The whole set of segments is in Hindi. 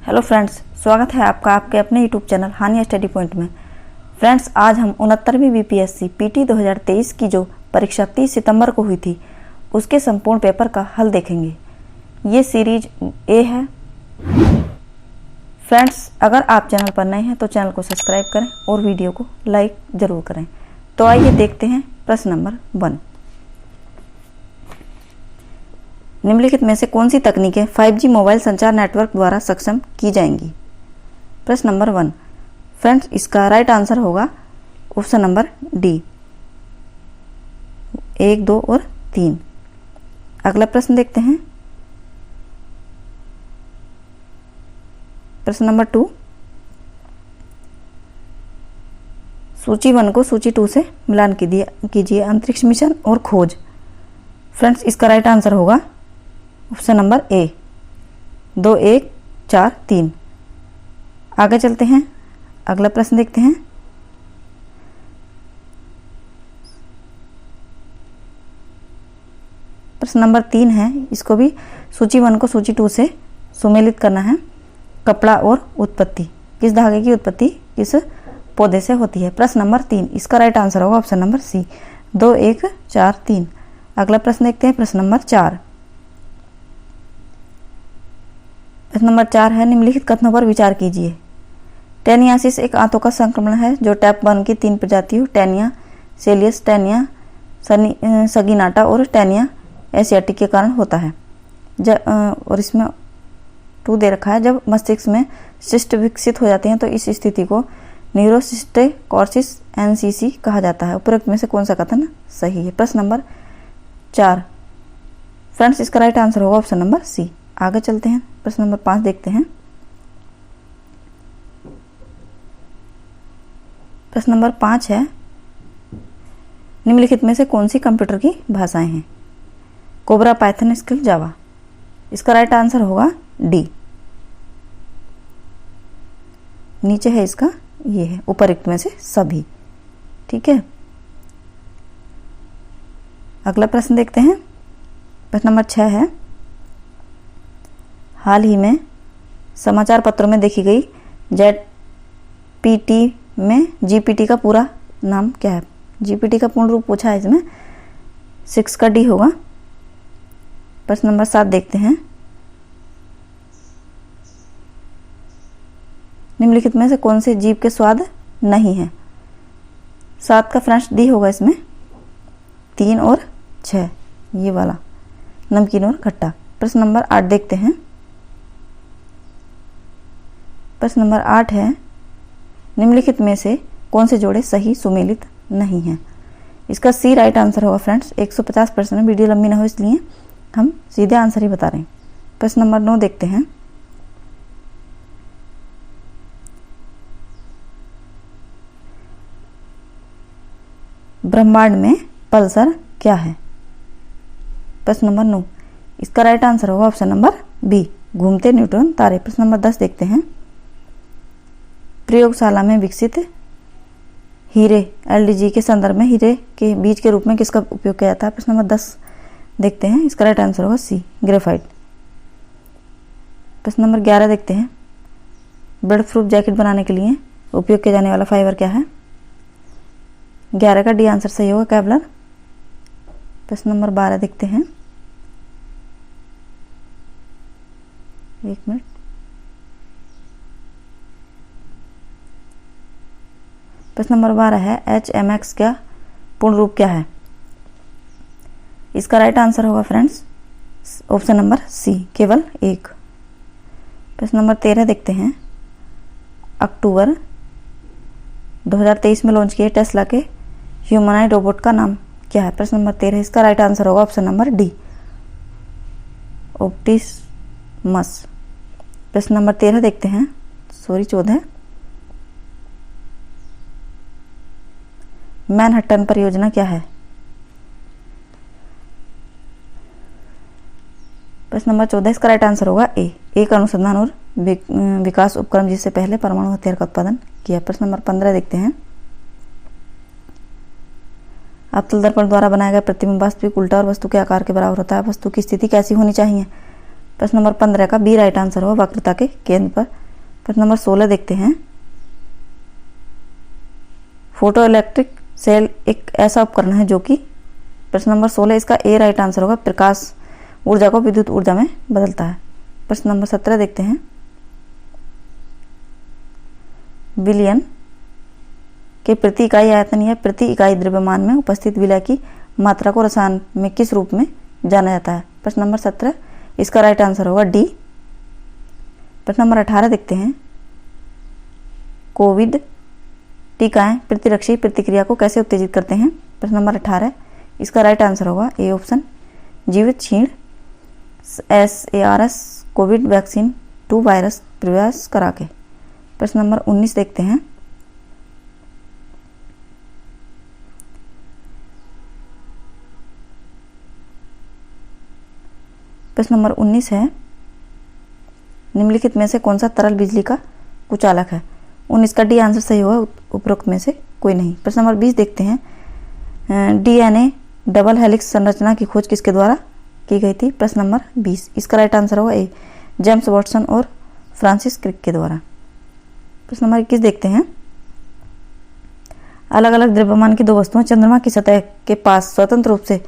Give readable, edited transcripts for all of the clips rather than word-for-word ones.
हेलो फ्रेंड्स, स्वागत है आपका आपके अपने यूट्यूब चैनल हानिया स्टडी पॉइंट में। फ्रेंड्स, आज हम 69वीं बीपीएससी पीटी 2023 की जो परीक्षा 30 सितंबर को हुई थी उसके संपूर्ण पेपर का हल देखेंगे। ये सीरीज ए है। फ्रेंड्स, अगर आप चैनल पर नए हैं तो चैनल को सब्सक्राइब करें और वीडियो को लाइक ज़रूर करें। तो आइए देखते हैं प्रश्न नंबर 1। निम्नलिखित में से कौन सी तकनीकें 5G मोबाइल संचार नेटवर्क द्वारा सक्षम की जाएंगी? प्रश्न नंबर 1। फ्रेंड्स, इसका राइट आंसर होगा ऑप्शन नंबर डी, 1, 2 और 3। अगला प्रश्न देखते हैं। प्रश्न नंबर 2। सूची 1 को सूची 2 से मिलान कीजिए। अंतरिक्ष मिशन और खोज। फ्रेंड्स, इसका राइट आंसर होगा ऑप्शन नंबर ए, 2, 1, 4, 3। आगे चलते हैं, अगला प्रश्न देखते हैं। प्रश्न नंबर 3 है, इसको भी सूची 1 को सूची 2 से सुमेलित करना है। कपड़ा और उत्पत्ति। किस धागे की उत्पत्ति किस पौधे से होती है? प्रश्न नंबर 3, इसका राइट आंसर होगा ऑप्शन नंबर सी, 2, 1, 4, 3। अगला प्रश्न देखते हैं। प्रश्न नंबर 4। प्रश्न नंबर 4 है, निम्नलिखित कथनों पर विचार कीजिए। टेनियासिस एक आंतों का संक्रमण है जो टैपवर्म की 3 प्रजातियों टेनिया सेलियस, टेनिया सगिनाटा और टेनिया एशियाटिक के कारण होता है। और इसमें 2 दे रखा है। जब मस्तिष्क में सिस्ट विकसित हो जाते हैं तो इस स्थिति को न्यूरोसिस्टेकोसिस एनसीसी कहा जाता है। उपरोक्त में से कौन सा कथन सही है? प्रश्न नंबर 4। फ्रेंड्स, इसका राइट आंसर होगा ऑप्शन नंबर सी। आगे चलते हैं, प्रश्न नंबर 5 देखते हैं। प्रश्न नंबर 5 है, निम्नलिखित में से कौन सी कंप्यूटर की भाषाएं हैं? कोबरा, पाइथन, स्किल, जावा। इसका राइट आंसर होगा डी, नीचे है इसका, ये है उपरोक्त में से सभी। ठीक है, अगला प्रश्न देखते हैं। प्रश्न नंबर 6 है, हाल ही में समाचार पत्रों में देखी गई जेट-पीटी में जीपीटी का पूरा नाम क्या है? जीपीटी का पूर्ण रूप पूछा है इसमें, 6 का डी होगा। प्रश्न नंबर 7 देखते हैं। निम्नलिखित में से कौन से जीव के स्वाद नहीं है? 7 का फ्रेंड्स डी होगा इसमें, 3 और 6 ये वाला, नमकीन और खट्टा। प्रश्न नंबर 8 देखते हैं। प्रश्न नंबर 8 है, निम्नलिखित में से कौन से जोड़े सही सुमेलित नहीं हैं? इसका सी राइट आंसर होगा फ्रेंड्स। 150 प्रश्न, वीडियो लंबी ना हो इसलिए हम सीधे आंसर ही बता रहे हैं। प्रश्न नंबर 9 देखते हैं। ब्रह्मांड में पल्सर क्या है? प्रश्न नंबर 9, इसका राइट आंसर होगा ऑप्शन नंबर बी, घूमते न्यूट्रॉन तारे। प्रश्न नंबर 10 देखते हैं। प्रयोगशाला में विकसित हीरे एलडीजी के संदर्भ में हीरे के बीज के रूप में किसका उपयोग किया जाता है? प्रश्न नंबर 10 देखते हैं। इसका राइट आंसर होगा सी, ग्रेफाइट। प्रश्न नंबर 11 देखते हैं। बर्ड प्रूफ जैकेट बनाने के लिए उपयोग किया जाने वाला फाइबर क्या है? 11 का डी आंसर सही होगा, केवलर। प्रश्न नंबर 12 देखते हैं। 1 मिनट। प्रश्न नंबर 12 है, HMX का पूर्ण रूप क्या है? इसका राइट आंसर होगा फ्रेंड्स ऑप्शन नंबर सी, केवल 1। प्रश्न नंबर 13 देखते हैं। अक्टूबर 2023 में लॉन्च किए टेस्ला के ह्यूमनॉइड रोबोट का नाम क्या है? प्रश्न नंबर 13, इसका राइट आंसर होगा ऑप्शन नंबर डी, ऑप्टिमस। प्रश्न नंबर 13 देखते हैं, 14। मैनहट्टन परियोजना क्या है? प्रश्न नंबर 14, इसका राइट आंसर होगा ए, एक अनुसंधान और विकास उपक्रम जिससे पहले परमाणु हथियार का उत्पादन किया। प्रश्न नंबर 15 देखते हैं। अवतल दर्पण द्वारा बनाया गया प्रतिबिंब वास्तविक, उल्टा और वस्तु के आकार के बराबर होता है। वस्तु की स्थिति कैसी होनी चाहिए? प्रश्न नंबर 15 का बी राइट आंसर होगा, वक्रता के केंद्र पर। प्रश्न नंबर 16 देखते हैं। फोटो इलेक्ट्रिक सेल एक ऐसा उपकरण है जो कि, प्रश्न नंबर 16 इसका ए राइट आंसर होगा, प्रकाश ऊर्जा को विद्युत ऊर्जा में बदलता है। प्रश्न नंबर 17 देखते हैं। विलयन के प्रति इकाई आयतन या प्रति इकाई द्रव्यमान में उपस्थित विलय की मात्रा को रसायन में किस रूप में जाना जाता है? प्रश्न नंबर 17 इसका राइट आंसर होगा डी। प्रश्न नंबर 18 देखते हैं। कोविड टीकाएं प्रतिरक्षी प्रतिक्रिया को कैसे उत्तेजित करते हैं? प्रश्न नंबर 18 इसका राइट आंसर होगा ए ऑप्शन, जीवित क्षीण SARS कोविड वैक्सीन 2 वायरस प्रवेश करा के। प्रश्न नंबर 19 देखते हैं। प्रश्न नंबर 19 है, निम्नलिखित में से कौन सा तरल बिजली का कुचालक है? 19 का डी आंसर सही होगा, उपरोक्त में से कोई नहीं। प्रश्न नंबर 20 देखते हैं। DNA डबल हेलिक्स संरचना की खोज किसके द्वारा की गई थी? प्रश्न नंबर 20 इसका राइट आंसर होगा ए, जेम्स वाटसन और फ्रांसिस क्रिक के द्वारा। प्रश्न नंबर 21 देखते हैं। अलग अलग द्रव्यमान की दो वस्तुएं चंद्रमा की सतह के पास स्वतंत्र रूप से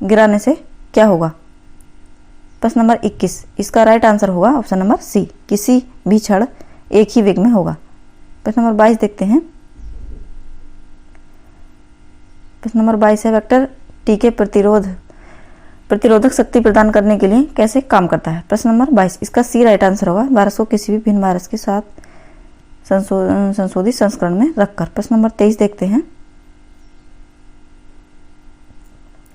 गिराने से क्या होगा? प्रश्न नंबर 21 इसका राइट आंसर होगा ऑप्शन नंबर सी, किसी भी क्षण एक ही वेग में होगा। प्रश्न नंबर 22 देखते हैं। प्रश्न नंबर 22 है, वेक्टर टी के प्रतिरोधक शक्ति प्रदान करने के लिए कैसे काम करता है? प्रश्न नंबर 22 इसका सी राइट आंसर होगा, वायरस को किसी भी भिन्न वायरस के साथ संशोधित संस्करण में रखकर। प्रश्न नंबर 23 देखते हैं।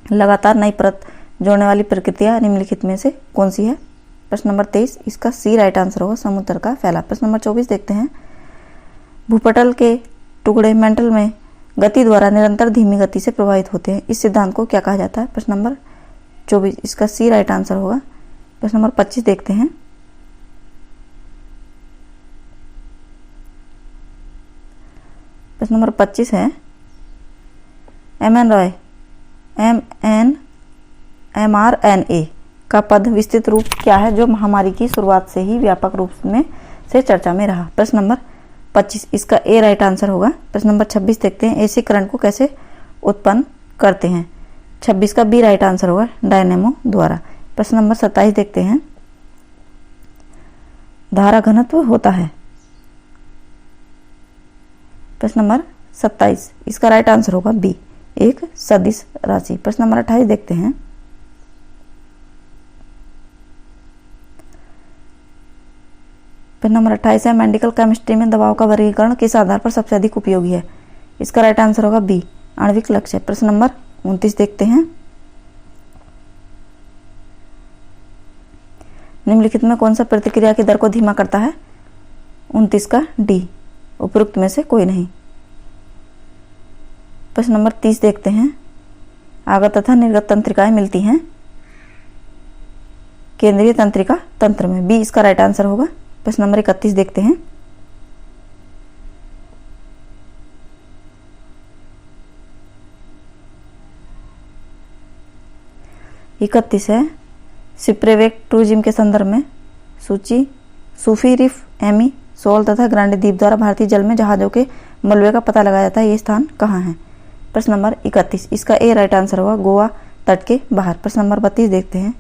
लगातार नई परत जोड़ने वाली प्रक्रिया निम्नलिखित में से कौन सी है? प्रश्न नंबर 23 इसका सी राइट आंसर होगा, समुद्र का फैलाव। प्रश्न नंबर 24 देखते हैं। भूपटल के टुकड़े मेंटल में गति द्वारा निरंतर धीमी गति से प्रभावित होते हैं, इस सिद्धांत को क्या कहा जाता है? प्रश्न नंबर 24 इसका सी राइट आंसर होगा। प्रश्न नंबर 25 देखते हैं। प्रश्न नंबर 25 है, mRNA का पद विस्तृत रूप क्या है जो महामारी की शुरुआत से ही व्यापक रूप में से चर्चा में रहा? प्रश्न नंबर 25 इसका ए राइट आंसर होगा। प्रश्न नंबर 26 देखते हैं। एसी करंट को कैसे उत्पन्न करते हैं? 26 का बी राइट आंसर होगा, डायनेमो द्वारा। प्रश्न नंबर 27 देखते हैं। धारा घनत्व होता है? प्रश्न नंबर 27 इसका राइट आंसर होगा बी, एक सदिश राशि। प्रश्न नंबर 28 देखते हैं। प्रश्न नंबर 28 है, मेडिकल केमिस्ट्री में दबाव का वर्गीकरण किस आधार पर सबसे अधिक उपयोगी है? इसका राइट आंसर होगा बी, आणविक लक्ष्य। प्रश्न नंबर 29 देखते हैं। निम्नलिखित में कौन सा प्रतिक्रिया की दर को धीमा करता है? 29 का डी, उपरोक्त में से कोई नहीं। प्रश्न नंबर 30 देखते हैं। आगत तथा निर्गत तंत्रिकाएं मिलती हैं केंद्रीय तंत्रिका तंत्र में, बी इसका राइट आंसर होगा। प्रश्न नंबर 31 देखते हैं। इकतीस है, सिप्रेवेक्टूरिज्म के संदर्भ में सूफी रिफ, एमी, सोल तथा ग्रांडे द्वीप द्वारा भारतीय जल में जहाजों के मलबे का पता लगाया जाता है, ये स्थान कहाँ है? प्रश्न नंबर 31 इसका ए राइट आंसर होगा, गोवा तट के बाहर। प्रश्न नंबर 32 देखते हैं।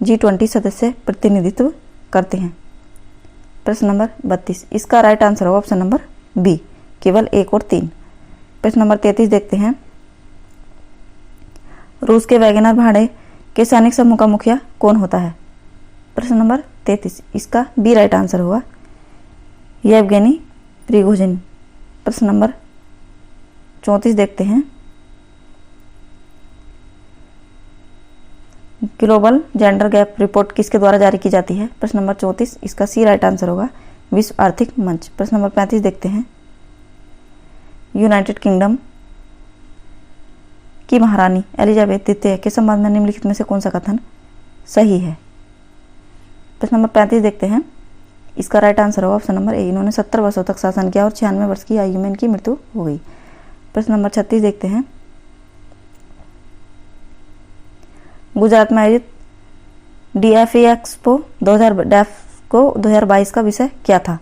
G20 सदस्य प्रतिनिधित्व करते हैं। प्रश्न नंबर 32 इसका राइट आंसर होगा ऑप्शन नंबर बी, केवल 1 और 3। प्रश्न नंबर 33 देखते हैं। रूस के वैगनर भाड़े के सैनिक समूह का मुखिया कौन होता है? प्रश्न नंबर 33 इसका बी राइट आंसर होगा, येवगेनी प्रिगोजिन। प्रश्न नंबर 34 देखते हैं। ग्लोबल जेंडर गैप रिपोर्ट किसके द्वारा जारी की जाती है? प्रश्न नंबर 34 इसका सी राइट आंसर होगा, विश्व आर्थिक मंच। प्रश्न नंबर 35 देखते हैं। यूनाइटेड किंगडम की महारानी एलिजाबेथ द्वितीय के संबंध में निम्नलिखित में से कौन सा कथन सही है? प्रश्न नंबर 35 देखते हैं। इसका राइट आंसर होगा ऑप्शन नंबर ए, इन्होंने 70 वर्षों तक शासन किया और 96 वर्ष की आयु में इनकी मृत्यु हो गई। प्रश्न नंबर 36 देखते हैं। गुजरात में आयोजित DFE एक्सपो 2022 का विषय क्या था?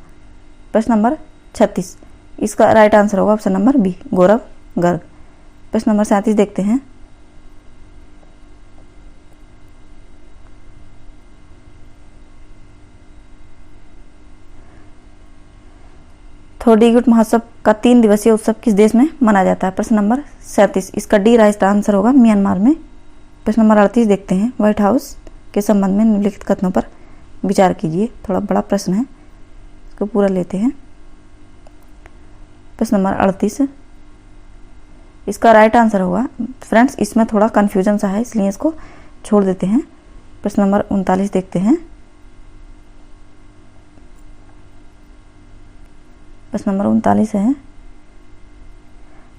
प्रश्न नंबर 36, इसका राइट आंसर होगा ऑप्शन नंबर बी, गौरव गर्ग। प्रश्न नंबर 37 देखते हैं। थोडीगुट महोत्सव का 3 दिवसीय उत्सव किस देश में मनाया जाता है? प्रश्न नंबर 37, इसका डी राइट आंसर होगा म्यांमार में। प्रश्न नंबर 38 देखते हैं। व्हाइट हाउस के संबंध में निम्नलिखित कथनों पर विचार कीजिए। थोड़ा बड़ा प्रश्न है, इसको पूरा लेते हैं। प्रश्न नंबर 38, इसका राइट आंसर होगा, फ्रेंड्स इसमें थोड़ा कन्फ्यूजन सा है इसलिए इसको छोड़ देते हैं। प्रश्न नंबर 39 देखते हैं। प्रश्न नंबर 39 है,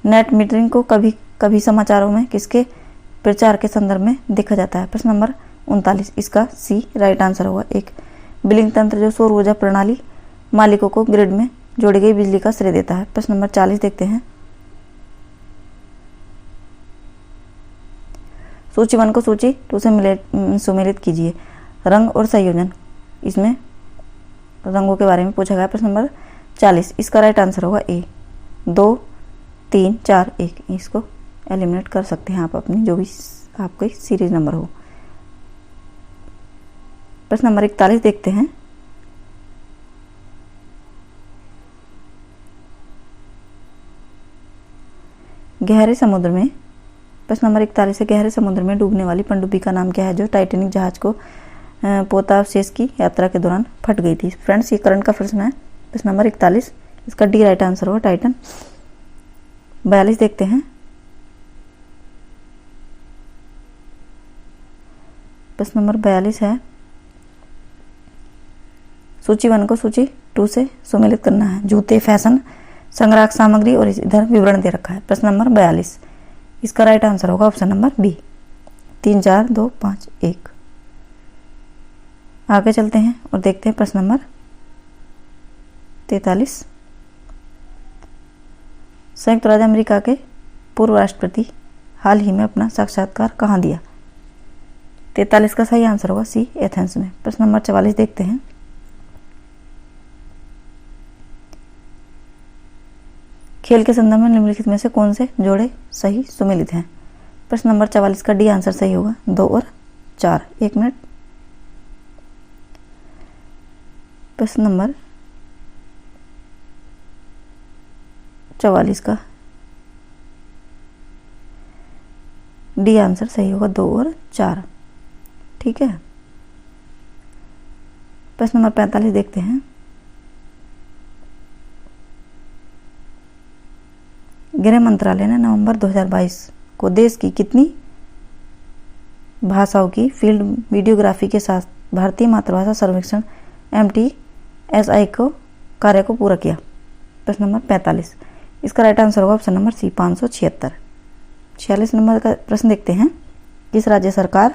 नेट मीटरिंग को कभी कभी समाचारों में किसके प्रचार के संदर्भ में देखा जाता है? प्रश्न नंबर 39, इसका सी राइट आंसर होगा, एक बिलिंग तंत्र जो सौर ऊर्जा प्रणाली मालिकों को ग्रिड में जोड़ी गई बिजली का श्रेय देता है। प्रश्न नंबर 40 देखते हैं। सूची 1 को सूची 2 से सुमेलित कीजिए। रंग और संयोजन, इसमें रंगों के बारे में पूछा गया। प्रश्न नंबर 40, इसका राइट आंसर होगा ए, 2 3 4 1। इसको एलिमिनेट कर सकते हैं आप अपनी जो भी आपकी सीरीज नंबर हो। प्रश्न नंबर 41 देखते हैं। गहरे समुद्र में, प्रश्न नंबर 41 है, गहरे समुद्र में डूबने वाली पनडुब्बी का नाम क्या है जो टाइटैनिक जहाज को पोतावशेष की यात्रा के दौरान फट गई थी? फ्रेंड्स ये करंट का प्रश्न है। प्रश्न नंबर 41, इसका डी राइट आंसर होगा टाइटन। 42 देखते हैं। प्रश्न नंबर 42 है, सूची 1 को सूची 2 से सुमेलित करना है। जूते, फैशन, संग्राहक सामग्री और इधर विवरण दे रखा है। प्रश्न नंबर 42, इसका राइट आंसर होगा ऑप्शन नंबर बी, 3 4 2 5 1। आगे चलते हैं और देखते हैं प्रश्न नंबर 43, संयुक्त राज्य अमेरिका के पूर्व राष्ट्रपति हाल ही में अपना साक्षात्कार कहाँ दिया? 43 का सही आंसर होगा सी, एथेंस में। प्रश्न नंबर 44 देखते हैं। खेल के संदर्भ में निम्नलिखित में से कौन से जोड़े सही सुमेलित हैं? प्रश्न नंबर 44 का डी आंसर सही होगा, 2 और 4। 1 मिनट। प्रश्न नंबर 44 का डी आंसर सही होगा, 2 और 4। ठीक है। प्रश्न नंबर 45 देखते हैं। गृह मंत्रालय ने नवंबर 2022 को देश की कितनी भाषाओं की फील्ड वीडियोग्राफी के साथ भारतीय मातृभाषा सर्वेक्षण MTSI को कार्य को पूरा किया? प्रश्न नंबर 45, इसका राइट आंसर होगा ऑप्शन नंबर सी, 576। 46 नंबर का प्रश्न देखते हैं। किस राज्य सरकार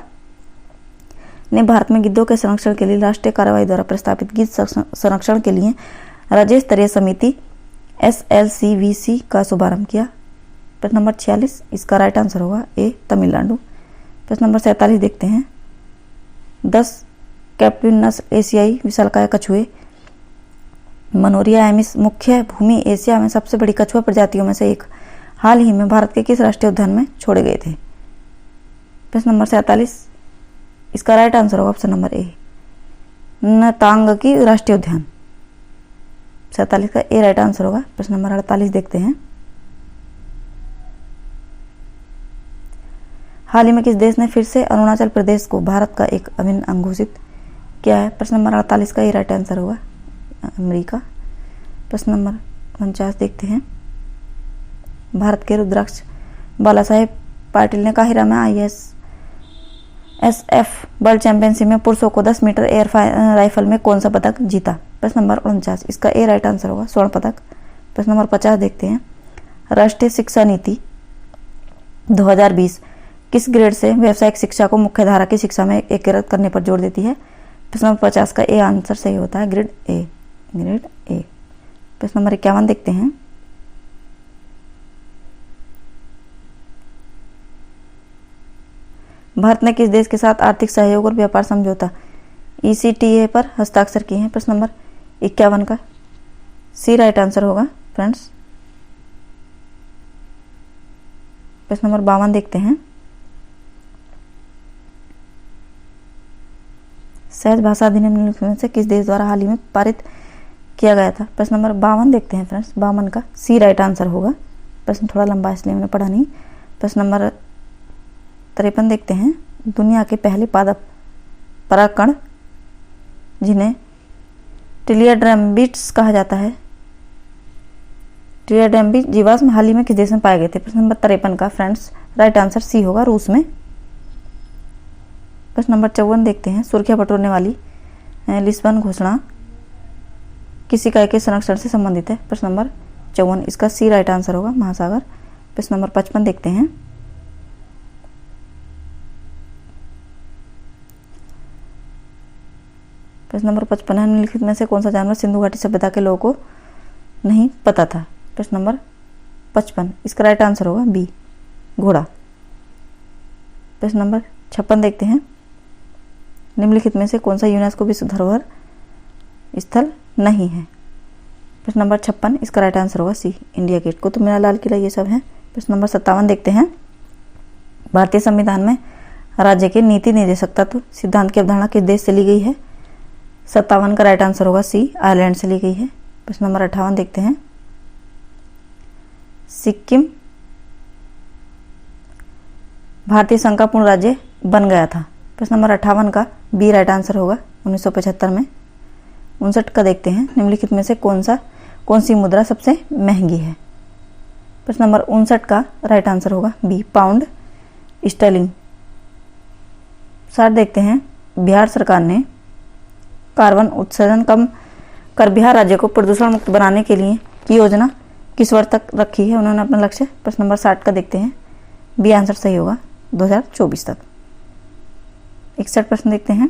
ने भारत में गिद्धों के संरक्षण के लिए राष्ट्रीय कार्यवाही द्वारा प्रस्तावित गिद्ध संरक्षण के लिए राज्य स्तरीय समिति SLCVC का शुभारंभ किया? प्रश्न नंबर 46, इसका राइट आंसर होगा ए, तमिलनाडु। प्रश्न नंबर 47 देखते हैं। 10 कैप्टिव नस्ल एशियाई विशालकाय कछुए मनोरिया एमिस मुख्य भूमि एशिया में सबसे बड़ी कछुआ प्रजातियों में से एक हाल ही में भारत के किस राष्ट्रीय उद्यान में छोड़े गए थे? प्रश्न नंबर 47, इसका राइट आंसर होगा ऑप्शन नंबर ए, नतांग की राष्ट्रीय उद्यान। 47 का ए राइट आंसर होगा। प्रश्न नंबर 48 देखते हैं। हाल ही में किस देश ने फिर से अरुणाचल प्रदेश को भारत का एक अभिन्न अंग घोषित किया है? प्रश्न नंबर 48 का ए राइट आंसर होगा, अमेरिका। प्रश्न नंबर 49 देखते हैं। भारत के रुद्राक्ष बाला साहेब पाटिल ने काहिरा में ISSF वर्ल्ड चैंपियनशिप में पुरुषों को 10 मीटर एयर राइफल में कौन सा पदक जीता? प्रश्न नंबर 49, इसका ए राइट आंसर होगा, स्वर्ण पदक। प्रश्न नंबर 50 देखते हैं। राष्ट्रीय शिक्षा नीति 2020 किस ग्रेड से व्यावसायिक शिक्षा को मुख्य धारा की शिक्षा में एकीकृत करने पर जोर देती है? प्रश्न नंबर 50 का ए आंसर सही होता है, ग्रेड ए। प्रश्न नंबर 51 देखते हैं। भारत ने किस देश के साथ आर्थिक सहयोग और व्यापार समझौता ECTA पर हस्ताक्षर किए हैं? प्रश्न नंबर 51 का सी राइट आंसर होगा फ्रेंड्स। प्रश्न नंबर 52 देखते हैं। सहज भाषा अधिनियम निम्नलिखित में से किस देश द्वारा हाल ही में पारित किया गया था? प्रश्न नंबर 52 देखते हैं फ्रेंड्स। 52 का सी राइट आंसर होगा। प्रश्न थोड़ा लंबा इसलिए मैंने पढ़ा नहीं। प्रश्न नंबर 53 देखते हैं। दुनिया के पहले पादप परागकण जिन्हें टिलियाड्रम्बिट्स कहा जाता है, टिलियाड्रम्बिट जीवाश्म हाल ही में किस देश में पाए गए थे? प्रश्न नंबर 53 का फ्रेंड्स राइट आंसर सी होगा, रूस में। प्रश्न नंबर 54 देखते हैं। सुर्खियां बटोरने वाली लिस्बन घोषणा किस इकाई के संरक्षण से संबंधित है? प्रश्न नंबर 54 इसका सी राइट आंसर होगा, महासागर। प्रश्न नंबर 55 देखते हैं। प्रश्न नंबर 55 है, निम्नलिखित में से कौन सा जानवर सिंधु घाटी सभ्यता के लोगों को नहीं पता था? प्रश्न नंबर 55 इसका राइट आंसर होगा बी, घोड़ा। प्रश्न नंबर 56 देखते हैं। निम्नलिखित में से कौन सा यूनेस्को विश्व धरोहर स्थल नहीं है? प्रश्न नंबर 56 इसका राइट आंसर होगा सी, इंडिया गेट, कुतुब मीनार, लाल किला, ये सब है। प्रश्न नंबर 57 देखते हैं। भारतीय संविधान में राज्य के नीति निर्देशक तत्व सिद्धांत की अवधारणा किस देश से ली गई है? 57 का राइट आंसर होगा सी, आयरलैंड से ली गई है। प्रश्न नंबर 58 देखते हैं। सिक्किम भारतीय संघ का पूर्ण राज्य बन गया था? प्रश्न नंबर 58 का बी राइट आंसर होगा, 1975 में। 59 का देखते हैं। निम्नलिखित में से कौन सी मुद्रा सबसे महंगी है? प्रश्न नंबर 59 का राइट आंसर होगा बी, पाउंड स्टर्लिंग। 60 देखते हैं। बिहार सरकार ने कार्बन उत्सर्जन कम कर बिहार राज्य को प्रदूषण मुक्त बनाने के लिए की योजना किस वर्ष तक रखी है उन्होंने अपना लक्ष्य? प्रश्न नंबर 60 का देखते हैं। बी आंसर सही होगा, 2024 तक। 61 प्रश्न देखते हैं।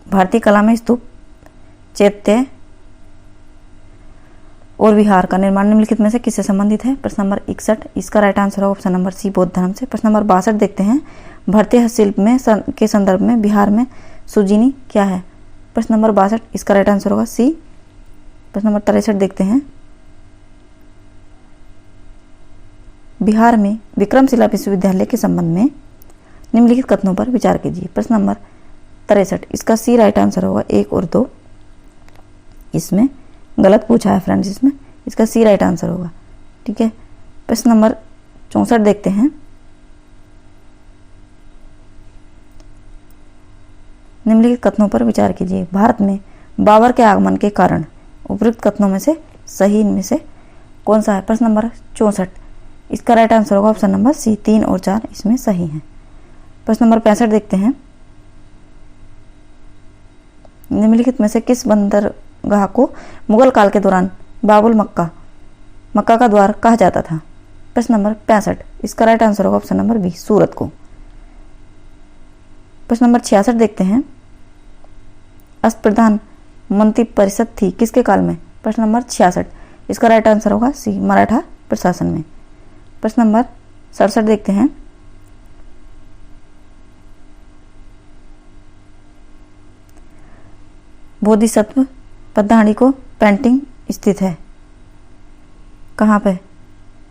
भारतीय कला में स्तूप, चैत्य और विहार का निर्माण निम्नलिखित में से किससे संबंधित है? प्रश्न नंबर 61 इसका राइट आंसर होगा ऑप्शन नंबर सी, बौद्ध धर्म से। प्रश्न नंबर 62 देखते हैं। भारतीय हस्तशिल्प में के संदर्भ में बिहार में सुजीनी क्या है? प्रश्न नंबर 62 इसका राइट आंसर होगा सी। प्रश्न नंबर 63 देखते हैं। बिहार में विक्रमशिला विश्वविद्यालय के संबंध में निम्नलिखित कथनों पर विचार कीजिए। प्रश्न नंबर 63 इसका सी राइट आंसर होगा, 1 और 2। इसमें गलत पूछा है फ्रेंड्स, इसमें इसका सी राइट आंसर होगा, ठीक है। प्रश्न नंबर 64 देखते हैं। निम्नलिखित कथनों पर विचार कीजिए। भारत में बाबर के आगमन के कारण उपयुक्त कथनों में से सही इनमें से कौन सा है? प्रश्न नंबर 64 इसका राइट आंसर होगा ऑप्शन नंबर सी, 3 और 4 इसमें सही हैं। प्रश्न नंबर 65 देखते हैं। निम्नलिखित में से किस बंदरगाह को मुगल काल के दौरान बाबुल मक्का का द्वार कहा जाता था? प्रश्न नंबर 65 इसका राइट आंसर होगा ऑप्शन नंबर बी, सूरत को। प्रश्न नंबर 66 देखते हैं। अष्टप्रधान मंत्री परिषद थी किसके काल में? प्रश्न नंबर 66 इसका राइट आंसर होगा सी, मराठा प्रशासन में। प्रश्न नंबर 67 देखते हैं। बोधिसत्व पद्मनाड़ी को पेंटिंग स्थित है कहाँ पे?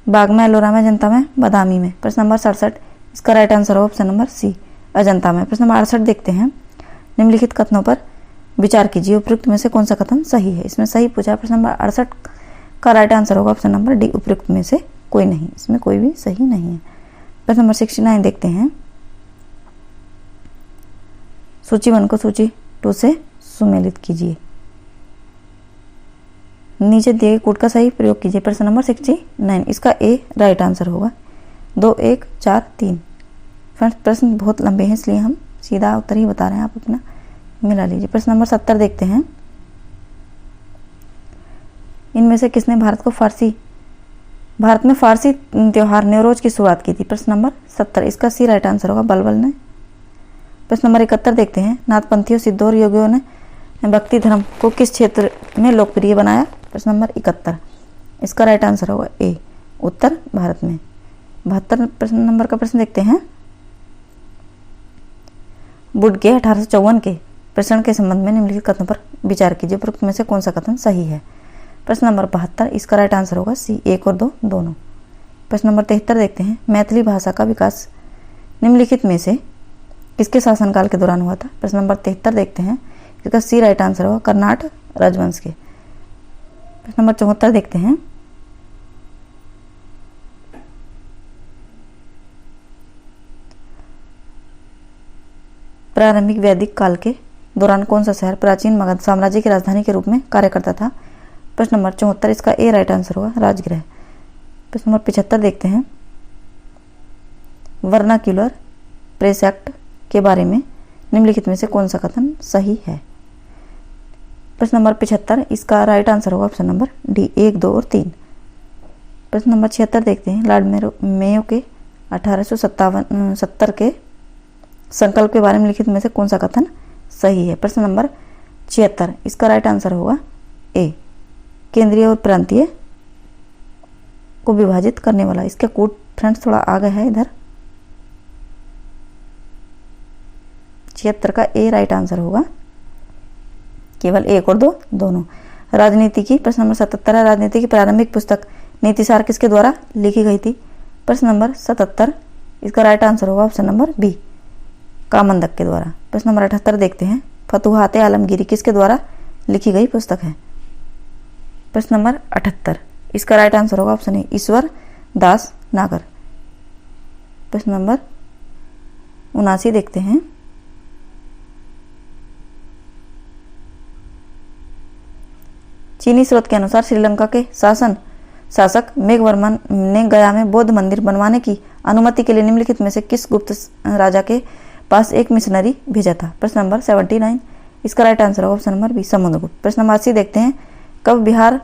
बाग में, एलोरा में, अजंता में, बादामी में। प्रश्न नंबर 67 इसका राइट आंसर होगा ऑप्शन नंबर सी, अजंता में। प्रश्न नंबर 68 देखते हैं। निम्नलिखित कथनों पर विचार कीजिए, उपयुक्त में से कौन सा कथन सही है? इसमें सही पूछा है। प्रश्न नंबर 68 का राइट आंसर होगा ऑप्शन नंबर डी, उपयुक्त में से कोई नहीं, इसमें कोई भी सही नहीं है। प्रश्न नंबर 69 देखते हैं। सूची 1 को सूची 2 से सुमेलित कीजिए, नीचे दिए गए कोड का सही प्रयोग कीजिए। प्रश्न नंबर 69 इसका ए राइट आंसर होगा, 2, 1, 4, 3। फ्रेंड्स प्रश्न बहुत लंबे हैं इसलिए हम सीधा उत्तर ही बता रहे हैं, आप अपना मिला लीजिए। प्रश्न नंबर 70 देखते हैं। इनमें से किसने भारत में फारसी त्योहार न्यौरोज की शुरुआत की थी? प्रश्न नंबर 70 इसका सी राइट आंसर होगा, बलबल ने। प्रश्न नंबर 71 देखते हैं। नाथपंथियों, सिद्धों और योगियों ने भक्ति धर्म को किस क्षेत्र में लोकप्रिय बनाया? प्रश्न नंबर 71 इसका राइट आंसर होगा ए, उत्तर भारत में। 72 प्रश्न नंबर का प्रश्न देखते हैं। वुड के 1854 के प्रसरण के संबंध में निम्नलिखित कथनों पर विचार कीजिए। उपरोक्त में से कौन सा कथन सही है? प्रश्न नंबर 72, इसका राइट आंसर होगा सी, 1 और 2 दोनों। प्रश्न नंबर 73 देखते हैं, मैथिली भाषा का विकास निम्नलिखित में से किसके शासनकाल के दौरान हुआ था? प्रश्न नंबर 73 देखते हैं, इसका सी राइट आंसर होगा कर्नाट राजवंश के। प्रश्न नंबर 74 देखते हैं, प्रारंभिक वैदिक काल के दौरान कौन सा शहर प्राचीन मगध साम्राज्य की राजधानी के रूप में कार्य करता था? प्रश्न नंबर 74, इसका ए राइट आंसर होगा राजगृह। प्रश्न नंबर 75 देखते हैं, वर्नाक्यूलर प्रेस एक्ट के बारे में निम्नलिखित में से कौन सा कथन सही है? प्रश्न नंबर 75, इसका राइट आंसर होगा ऑप्शन नंबर डी, 1, 2 और 3। प्रश्न नंबर 76 देखते हैं, लॉर्ड मेयो के 1870 के संकल्प के बारे में लिखित में से कौन सा कथन सही है? प्रश्न नंबर 76, इसका राइट आंसर होगा ए, केंद्रीय और प्रांतीय को विभाजित करने वाला। इसका कोड फ्रेंड्स थोड़ा आगे है इधर। 76 का ए राइट आंसर होगा, केवल 1 और 2 दोनों। राजनीति की, प्रश्न नंबर 77 है, राजनीति की प्रारंभिक पुस्तक नीतिसार किसके द्वारा लिखी गई थी? प्रश्न नंबर 77, इसका राइट आंसर होगा ऑप्शन नंबर बी, कामंदक के द्वारा। प्रश्न नंबर 78 देखते हैं, फतुहात आलमगीरी किसके द्वारा लिखी गई पुस्तक है? प्रश्न नंबर 78, इसका राइट आंसर होगा ऑप्शन ए, ईश्वर दास नागर। प्रश्न नंबर 79 देखते हैं, चीनी स्रोत के अनुसार श्रीलंका के शासक मेघवर्मन ने गया में बौद्ध मंदिर बनवाने की अनुमति के लिए निम्नलिखित में से किस गुप्त राजा के पास एक मिशनरी भेजा था? प्रश्न नंबर 79, इसका राइट आंसर होगा ऑप्शन नंबर बी, समुद्रगुप्त। प्रश्न नंबर 80 देखते हैं, कब बिहार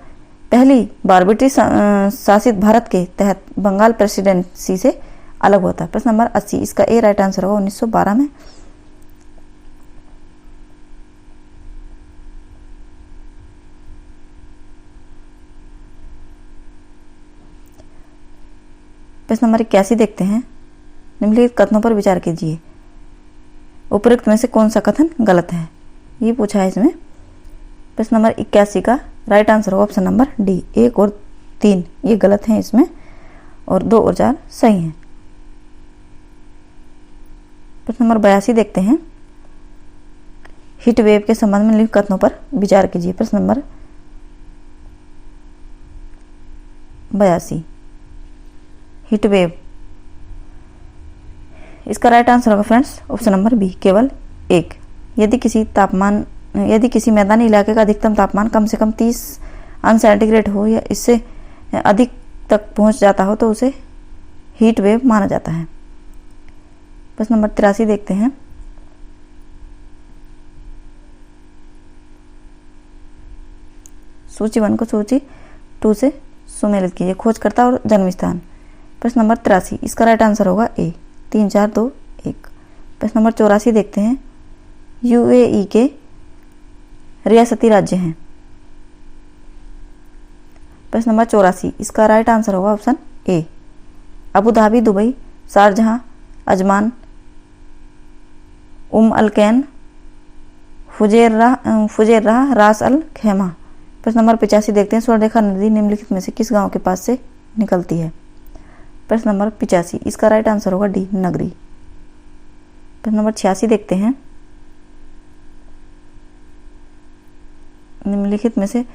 पहली बार ब्रिटिश शासित भारत के तहत बंगाल प्रेसिडेंसी से अलग हुआ था? प्रश्न नंबर 80, इसका ए राइट आंसर होगा 1912 में। प्रश्न नंबर 81 देखते हैं, निम्नलिखित कथनों पर विचार कीजिए। उपरोक्त में से कौन सा कथन गलत है, ये पूछा है इसमें। प्रश्न नंबर 81 का राइट आंसर होगा ऑप्शन नंबर डी, 1 और 3 ये गलत हैं इसमें, और 2 और 4 सही हैं। प्रश्न नंबर 82 देखते हैं, हीट वेव के संबंध में निम्नलिखित कथनों पर विचार कीजिए। प्रश्न नंबर 82, हीट वेव, इसका राइट आंसर होगा फ्रेंड्स ऑप्शन नंबर बी, केवल 1। यदि किसी मैदानी इलाके का अधिकतम तापमान कम से कम 30 अंश सेंटीग्रेड हो या इससे अधिक तक पहुंच जाता हो तो उसे हीट वेव माना जाता है। प्रश्न नंबर 83 देखते हैं, सूची 1 को सूची 2 से सुमेलित कीजिए। खोजकर्ता और जन्म स्थान। प्रश्न नंबर 83, इसका राइट आंसर होगा ए, 3, 4, 2, 1। प्रश्न नंबर 84 देखते हैं, यूएई के रियासती राज्य हैं। प्रश्न नंबर 84, इसका राइट आंसर होगा option A, Abu Dhabi, Dubai, Sharjah, Ajman, Al Quwain, Fujairah, Ras Al खैमा। प्रश्न नंबर 85 देखते हैं, स्वर्णरेखा नदी निम्नलिखित में से किस गांव के पास से निकलती है? प्रश्न नंबर 85, इसका राइट आंसर होगा डी, नगरी। प्रश्न नंबर 86 देखते हैं, निम्नलिखित में से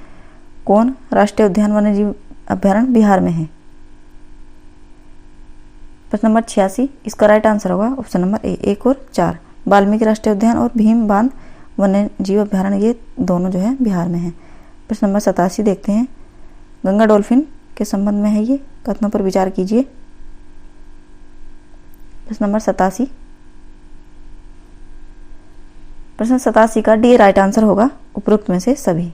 कौन राष्ट्रीय उद्यान वन्यजीव अभ्यारण्य बिहार में है? प्रश्न नंबर 86, इसका राइट आंसर होगा ऑप्शन नंबर ए, 1 और 4। वाल्मीकि राष्ट्रीय उद्यान और भीम बांध वन्यजीव अभ्यारण्य ये दोनों जो है बिहार में है। प्रश्न नंबर 87 देखते हैं, गंगा डॉल्फिन के संबंध में है ये, कथनों पर विचार कीजिए। प्रश्न नंबर 87, प्रश्न 87 का डी राइट आंसर होगा उपरोक्त में से सभी।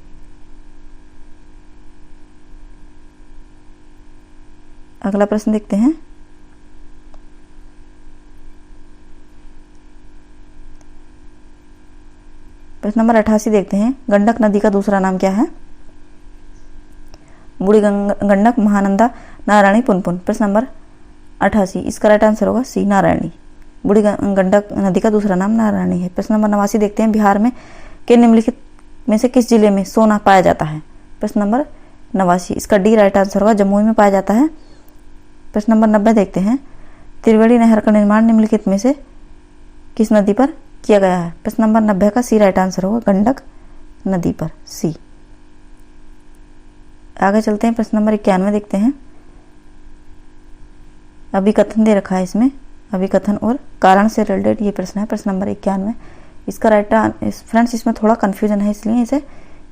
अगला प्रश्न देखते हैं, प्रश्न नंबर 88 देखते हैं, गंडक नदी का दूसरा नाम क्या है? बूढ़ी गंडक, महानंदा, नारायणी, पुनपुन। प्रश्न नंबर 88, इसका राइट आंसर होगा सी, नारायणी। बूढ़ी गंडक नदी का दूसरा नाम नारायणी है। प्रश्न नंबर 89 देखते हैं, बिहार में के निम्नलिखित में से किस जिले में सोना पाया जाता है? प्रश्न नंबर 89, इसका डी राइट आंसर होगा, जमुई में पाया जाता है। प्रश्न नंबर 90 देखते हैं, त्रिवेणी नहर का निर्माण निम्नलिखित में से किस नदी पर किया गया है? प्रश्न नंबर 90 का सी राइट आंसर होगा, गंडक नदी पर, सी। आगे चलते हैं, प्रश्न नंबर 91 देखते हैं। अभिकथन दे रखा है इसमें, अभिकथन और कारण से रिलेटेड ये प्रश्न है। प्रश्न नंबर 91, इसका राइट फ्रेंड्स इसमें थोड़ा कंफ्यूजन है, इसलिए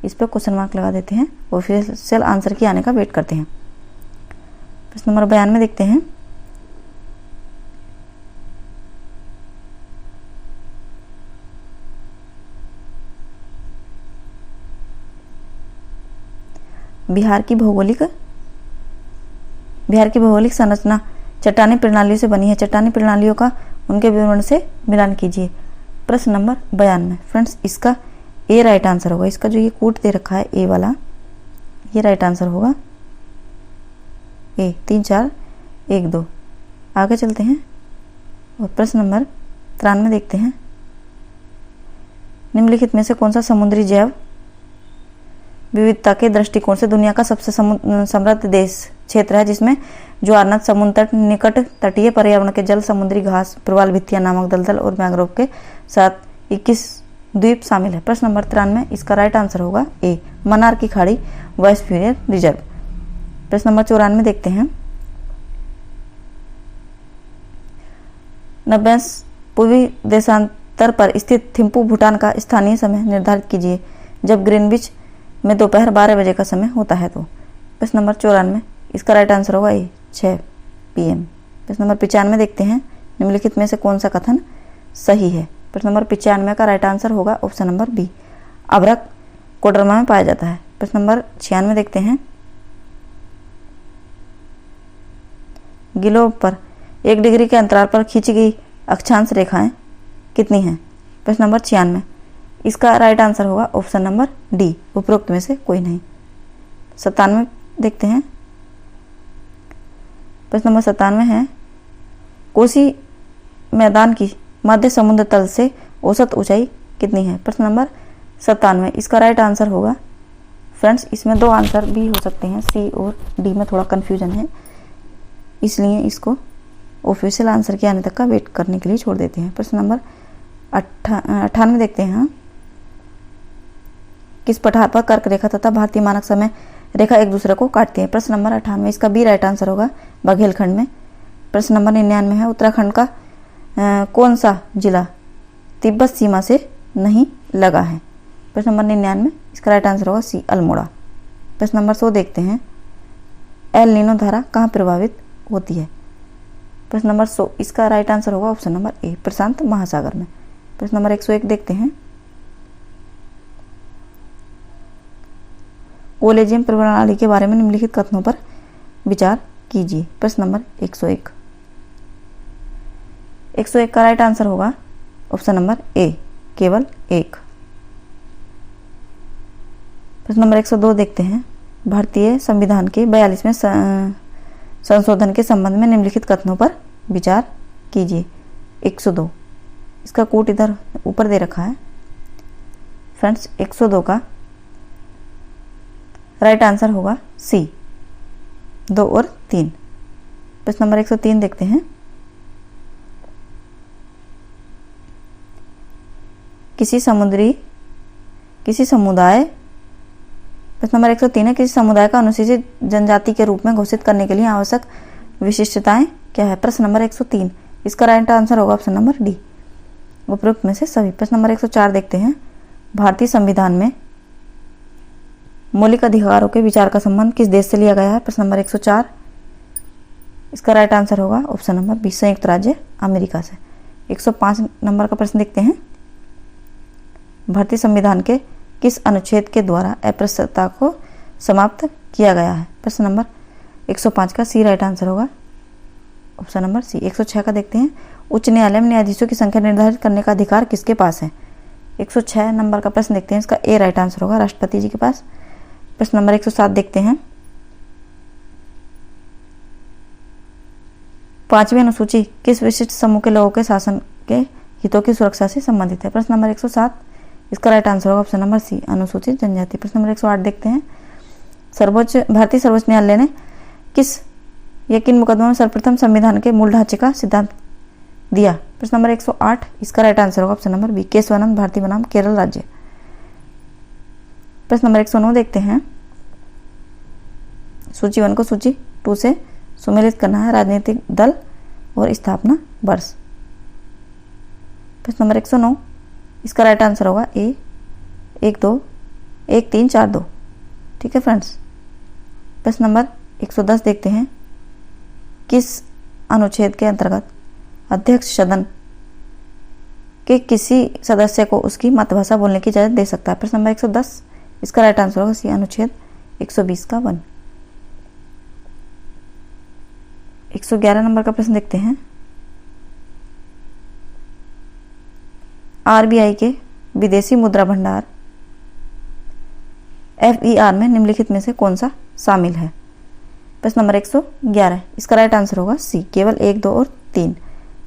इस पर क्वेश्चन मार्क लगा देते हैं, ऑफिशियल आंसर के आने का वेट करते हैं। प्रश्न नंबर 92 देखते हैं, बिहार की भौगोलिक संरचना चट्टानी प्रणालियों से बनी है। चट्टानी प्रणालियों का उनके विवरण से मिलान कीजिए। प्रश्न नंबर 92, फ्रेंड्स इसका ए राइट आंसर होगा। इसका जो ये कूट दे रखा है ए वाला, ये राइट आंसर होगा ए, 3 4 1 2। आगे चलते हैं और प्रश्न नंबर 93 देखते हैं, निम्नलिखित में से कौन सा समुद्री जैव विविधता के दृष्टिकोण से दुनिया का सबसे समृद्ध देश क्षेत्र है, जिसमें ज्वारनद, समुद्र तट, निकट तटीय पर्यावरण के जल, समुद्री घास, प्रवाल भित्तियां नामक दलदल और मैंग्रोव के साथ 21 द्वीप शामिल है? प्रश्न नंबर 93, इसका राइट आंसर होगा ए, मन्नार की खाड़ी बायोस्फीयर रिजर्व। प्रश्न नंबर 94 देखते हैं, 90 पूर्वी देशांतर पर स्थित थिम्पू भूटान का स्थानीय समय निर्धारित कीजिए जब ग्रीनविच में दोपहर 12 बजे का समय होता है तो? प्रश्न नंबर 94, इसका राइट आंसर होगा ए, 6 PM। प्रश्न नंबर 95 देखते हैं, निम्नलिखित में से कौन सा कथन सही है? प्रश्न नंबर 95 का राइट आंसर होगा ऑप्शन नंबर बी, अभ्रक कोडरमा में पाया जाता है। प्रश्न नंबर 96 देखते हैं, ग्लोब पर 1 डिग्री के अंतराल पर खींची गई अक्षांश रेखाएं कितनी हैं? प्रश्न नंबर 96, इसका राइट आंसर होगा ऑप्शन नंबर डी, उपरोक्त में से कोई नहीं। 97 देखते हैं, प्रश्न नंबर 97 है, कोसी मैदान की मध्य समुद्र तल से औसत ऊंचाई कितनी है? प्रश्न नंबर 97, इसका राइट आंसर होगा, फ्रेंड्स इसमें 2 आंसर भी हो सकते हैं, सी और डी में थोड़ा कंफ्यूजन है, इसलिए इसको ऑफिशियल आंसर के आने तक का वेट करने के लिए छोड़ देते हैं। प्रश्न नंबर 98 देखते हैं, किस पठार पर कर्क रेखा तथा भारतीय मानक समय रेखा एक दूसरे को काटती है? प्रश्न नंबर 98, इसका बी राइट आंसर होगा, बघेलखंड में। प्रश्न नंबर 99 है, उत्तराखंड का कौन सा जिला तिब्बत सीमा से नहीं लगा है? प्रश्न नंबर 99, इसका राइट आंसर होगा सी, अल्मोड़ा। प्रश्न नंबर 100 देखते हैं, एल नीनो धारा कहाँ प्रभावित होती है? प्रश्न नंबर 100, इसका राइट आंसर होगा ऑप्शन नंबर ए, प्रशांत महासागर में। प्रश्न नंबर 101 देखते हैं, कोलेजियम प्रणाली के बारे में निम्नलिखित कथनों पर विचार कीजिए। प्रश्न नंबर 101, 101 का राइट आंसर होगा ऑप्शन नंबर ए, केवल 1। प्रश्न नंबर 102 देखते हैं, भारतीय संविधान के 42वें संशोधन के संबंध में निम्नलिखित कथनों पर विचार कीजिए। 102, इसका कोट इधर ऊपर दे रखा है। फ्रेंड्स 102 का राइट आंसर होगा सी, 2 और 3। प्रश्न नंबर 103 देखते हैं, किसी समुदाय, प्रश्न नंबर 103 है, किसी समुदाय का अनुसूचित जनजाति के रूप में घोषित करने के लिए आवश्यक विशिष्टताएं क्या है? प्रश्न नंबर 103, इसका राइट आंसर होगा ऑप्शन नंबर डी, उपरोक्त में से सभी। प्रश्न नंबर 104 देखते हैं, भारतीय संविधान में मौलिक अधिकारों के विचार का संबंध किस देश से लिया गया है? प्रश्न नंबर 104, इसका राइट आंसर होगा ऑप्शन नंबर बी, संयुक्त राज्य अमेरिका से। 105 नंबर का प्रश्न देखते हैं, भारतीय संविधान के किस अनुच्छेद के द्वारा अस्पृश्यता को समाप्त किया गया है? प्रश्न नंबर 105 का सी राइट आंसर होगा ऑप्शन नंबर सी। 106 का देखते हैं, उच्च न्यायालय में न्यायाधीशों की संख्या निर्धारित करने का अधिकार किसके पास है? 106 नंबर का प्रश्न देखते हैं, इसका ए राइट आंसर होगा, राष्ट्रपति जी के पास। प्रश्न नंबर 107 देखते हैं, 5वीं अनुसूची किस विशिष्ट समूह के लोगों के शासन के हितों की सुरक्षा से संबंधित है? प्रश्न नंबर 107, इसका राइट आंसर होगा ऑप्शन नंबर सी, अनुसूचित जनजाति। प्रश्न नंबर 108 देखते हैं, भारतीय सर्वोच्च न्यायालय ने किस यकीन मुकदमा में सर्वप्रथम संविधान के मूल ढांचे का सिद्धांत दिया? प्रश्न नंबर 108, इसका राइट आंसर होगा option number B, Keshavananda Bharati बनाम केरल राज्य। प्रश्न नंबर 109 देखते हैं, सूची 1 को सूची 2 से सुमेलित करना है, राजनीतिक दल और स्थापना वर्ष। प्रश्न नंबर 109, इसका राइट आंसर होगा ए 1 2 1 3 4 2। ठीक है फ्रेंड्स। प्रश्न नंबर 110 देखते हैं, किस अनुच्छेद के अंतर्गत अध्यक्ष सदन के किसी सदस्य को उसकी मातृभाषा बोलने की इजाजत दे सकता है? प्रश्न नंबर 110, इसका राइट आंसर होगा सी, अनुच्छेद 120 का 1। 111 नंबर का प्रश्न देखते हैं, आरबीआई के विदेशी मुद्रा भंडार FER में निम्नलिखित में से कौन सा शामिल है? प्रश्न नंबर 111, इसका राइट आंसर होगा सी, केवल 1 2 और 3।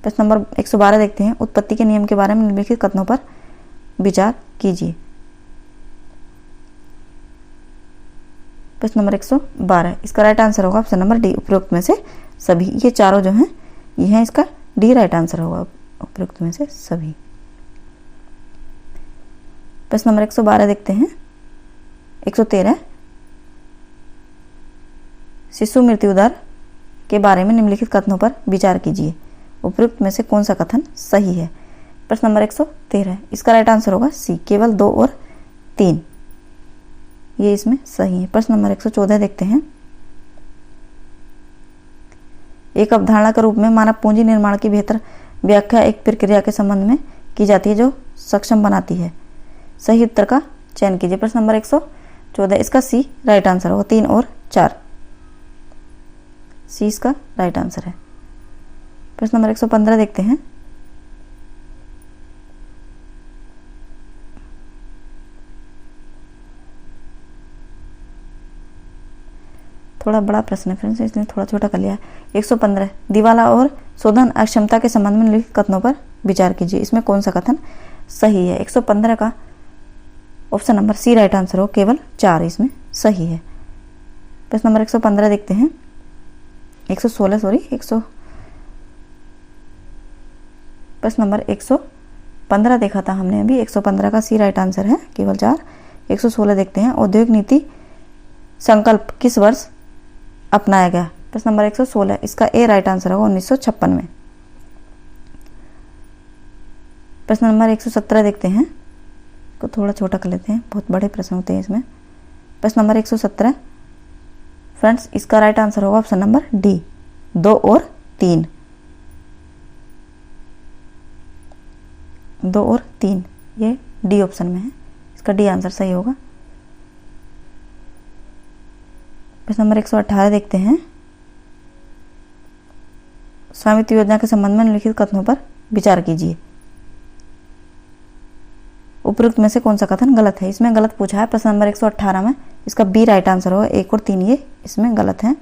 प्रश्न नंबर 112 देखते हैं, उत्पत्ति के नियम के बारे में निम्नलिखित कथनों पर विचार कीजिए। प्रश्न नंबर 112, इसका राइट आंसर होगा ऑप्शन नंबर डी, उपरोक्त में से सभी। ये चारों जो हैं ये हैं, इसका डी राइट आंसर होगा, उपरोक्त में से सभी। प्रश्न नंबर 112 देखते हैं, 113, शिशु मृत्यु दर के बारे में निम्नलिखित कथनों पर विचार कीजिए, उपयुक्त में से कौन सा कथन सही है? प्रश्न नंबर 113, इसका राइट आंसर होगा सी, केवल 2 और 3, ये इसमें सही है। प्रश्न नंबर 114 देखते हैं, एक अवधारणा के रूप में मानव पूंजी निर्माण की बेहतर व्याख्या एक प्रक्रिया के संबंध में की जाती है जो सक्षम बनाती है। सही उत्तर का चयन कीजिए। प्रश्न नंबर 114, इसका सी राइट आंसर होगा, 3 और 4, सी इसका राइट आंसर है। प्रश्न नंबर 115 देखते हैं, थोड़ा बड़ा प्रश्न है फ्रेंड्स, इसलिए थोड़ा छोटा कर लिया है। 115, दिवाला और शोधन अक्षमता के संबंध में निम्नलिखित कथनों पर विचार कीजिए, इसमें कौन सा कथन सही है? 115 का option number C right answer हो, केवल 4 इसमें सही है। प्रश्न नंबर 115 देखते हैं, 116 प्रश्न नंबर 115 देखा था हमने अभी, 115 का सी राइट आंसर है, केवल 4। 116 देखते हैं, औद्योगिक नीति संकल्प किस वर्ष अपनाया गया? प्रश्न नंबर 116, इसका ए राइट आंसर होगा 1956 में। प्रश्न नंबर 117 देखते हैं, को थोड़ा छोटा कर लेते हैं, बहुत बड़े प्रश्न होते हैं इसमें। प्रश्न नंबर 117 फ्रेंड्स, इसका राइट आंसर होगा ऑप्शन नंबर डी, 2 और 3, 2 और 3, ये डी ऑप्शन में है, इसका डी आंसर सही होगा। प्रश्न नंबर 118 देखते हैं, स्वामित्व योजना के संबंध में निम्नलिखित कथनों पर विचार कीजिए, उपयुक्त में से कौन सा कथन गलत है? इसमें गलत पूछा है प्रश्न नंबर 118 में, इसका बी राइट आंसर होगा, 1 और 3 ये इसमें गलत है।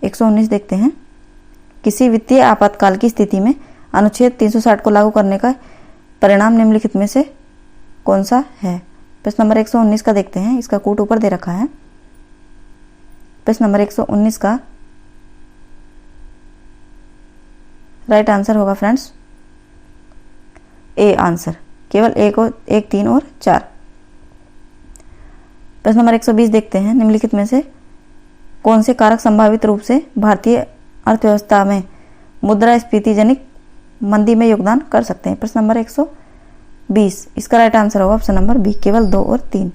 119 देखते हैं, किसी वित्तीय आपातकाल की स्थिति में अनुच्छेद 360 को लागू करने का परिणाम निम्नलिखित में से कौन सा है? प्रश्न नंबर 119 का देखते हैं, इसका कोड ऊपर दे रखा है। प्रश्न नंबर 119 का राइट आंसर होगा फ्रेंड्स ए आंसर, केवल 1 3 और 4। प्रश्न नंबर 120 देखते हैं, निम्नलिखित में से कौन से कारक संभावित रूप से भारतीय अर्थव्यवस्था में मुद्रास्फीति जनित मंदी में योगदान कर सकते हैं? प्रश्न नंबर 120, इसका राइट आंसर होगा ऑप्शन नंबर बी, केवल 2 और 3।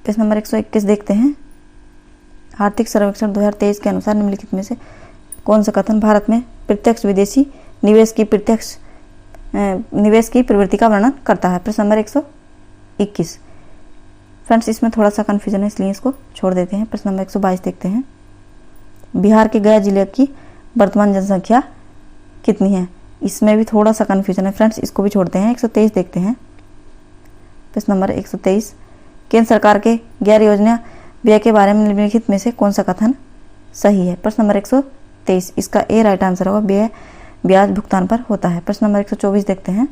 प्रश्न नंबर 121 देखते हैं, आर्थिक सर्वेक्षण 2023 के अनुसार निम्नलिखित में से कौन सा कथन भारत में प्रत्यक्ष विदेशी निवेश की प्रवृत्ति का वर्णन करता है? प्रश्न नंबर 121 फ्रेंड्स, इसमें थोड़ा सा कन्फ्यूजन है इसलिए इसको छोड़ देते हैं। प्रश्न नंबर 122 देखते हैं, बिहार के गया जिले की वर्तमान जनसंख्या कितनी है? इसमें भी थोड़ा सा कन्फ्यूजन है फ्रेंड्स, इसको भी छोड़ते हैं। 123 देखते हैं, प्रश्न नंबर 123, केंद्र सरकार के गैर योजना व्यय के बारे में निम्नलिखित में से कौन सा कथन सही है? प्रश्न नंबर 123, इसका ए राइट आंसर होगा। व्यय ब्याज भुगतान पर होता है। प्रश्न नंबर 124 देखते हैं,